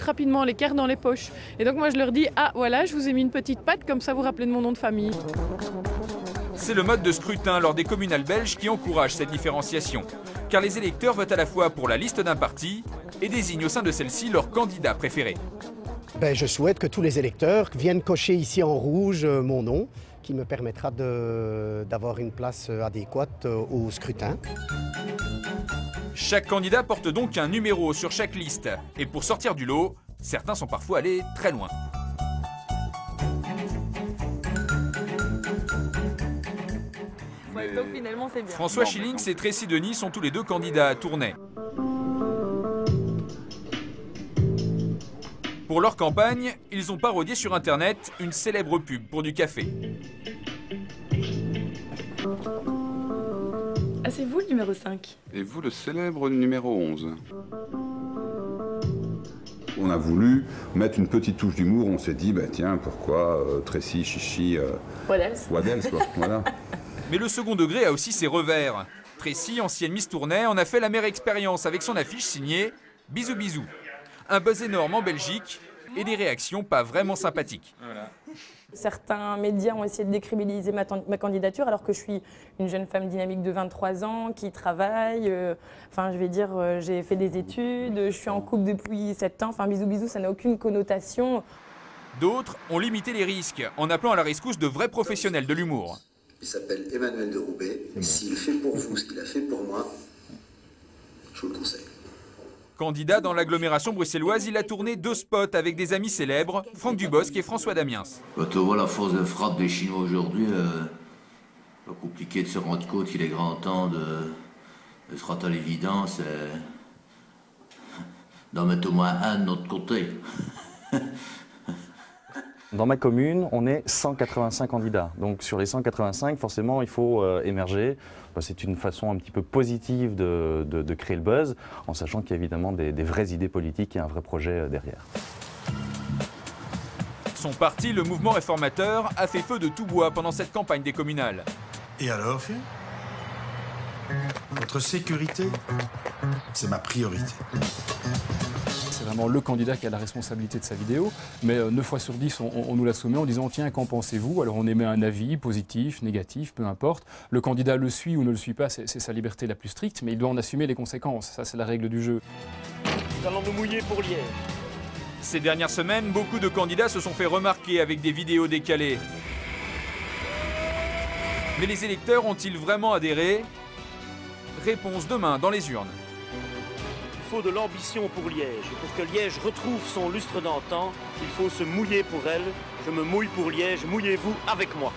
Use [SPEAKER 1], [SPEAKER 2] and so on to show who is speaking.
[SPEAKER 1] rapidement les cartes dans les poches. Et donc moi je leur dis, ah voilà, je vous ai mis une petite patte, comme ça vous rappelez de mon nom de famille.
[SPEAKER 2] C'est le mode de scrutin lors des communales belges qui encourage cette différenciation. Car les électeurs votent à la fois pour la liste d'un parti et désignent au sein de celle-ci leur candidat préféré.
[SPEAKER 3] Je souhaite que tous les électeurs viennent cocher ici en rouge mon nom, qui me permettra d'avoir une place adéquate au scrutin.
[SPEAKER 2] Chaque candidat porte donc un numéro sur chaque liste. Et pour sortir du lot, certains sont parfois allés très loin.
[SPEAKER 4] Ouais, donc finalement c'est bien.
[SPEAKER 2] François Schillings et Tracy Denis sont tous les deux candidats à Tournai. Pour leur campagne, ils ont parodié sur Internet une célèbre pub pour du café.
[SPEAKER 4] Ah, c'est vous le numéro 5?
[SPEAKER 5] Et vous le célèbre numéro 11? On a voulu mettre une petite touche d'humour, on s'est dit, tiens, pourquoi Tracy, Chichi,
[SPEAKER 4] What else?
[SPEAKER 5] what else, quoi, voilà.
[SPEAKER 2] Mais le second degré a aussi ses revers. Tracy, ancienne Miss Tournai, en a fait la meilleure expérience avec son affiche signée « Bisous bisous ». Un buzz énorme en Belgique et des réactions pas vraiment sympathiques.
[SPEAKER 4] Voilà. Certains médias ont essayé de décrédibiliser ma candidature alors que je suis une jeune femme dynamique de 23 ans qui travaille. J'ai fait des études, je suis en couple depuis 7 ans. Enfin, bisous bisous, ça n'a aucune connotation.
[SPEAKER 2] D'autres ont limité les risques en appelant à la rescousse de vrais professionnels de l'humour.
[SPEAKER 6] Il s'appelle Emmanuel de Roubaix. S'il fait pour vous ce qu'il a fait pour moi, je vous le conseille.
[SPEAKER 2] Candidat dans l'agglomération bruxelloise, il a tourné 2 spots avec des amis célèbres, Franck Dubosc et François Damiens.
[SPEAKER 7] Quand on voit la force de frappe des Chinois aujourd'hui, pas compliqué de se rendre compte qu'il est grand temps de se rendre à l'évidence d'en mettre au moins un de notre côté.
[SPEAKER 8] Dans ma commune, on est 185 candidats. Donc sur les 185, forcément, il faut émerger. C'est une façon un petit peu positive de créer le buzz, en sachant qu'il y a évidemment des vraies idées politiques et un vrai projet derrière.
[SPEAKER 2] Son parti, le Mouvement Réformateur, a fait feu de tout bois pendant cette campagne des communales.
[SPEAKER 9] Et alors, votre sécurité, c'est ma priorité.
[SPEAKER 10] C'est vraiment le candidat qui a la responsabilité de sa vidéo, mais 9 fois sur 10, on nous la soumet en disant « Tiens, qu'en pensez-vous ?» Alors on émet un avis, positif, négatif, peu importe. Le candidat le suit ou ne le suit pas, c'est sa liberté la plus stricte, mais il doit en assumer les conséquences. Ça, c'est la règle du jeu.
[SPEAKER 11] Nous allons nous mouiller pour Liège.
[SPEAKER 2] Ces dernières semaines, beaucoup de candidats se sont fait remarquer avec des vidéos décalées. Mais les électeurs ont-ils vraiment adhéré? Réponse demain dans les urnes.
[SPEAKER 11] Il faut de l'ambition pour Liège. Et pour que Liège retrouve son lustre d'antan, il faut se mouiller pour elle. Je me mouille pour Liège, mouillez-vous avec moi.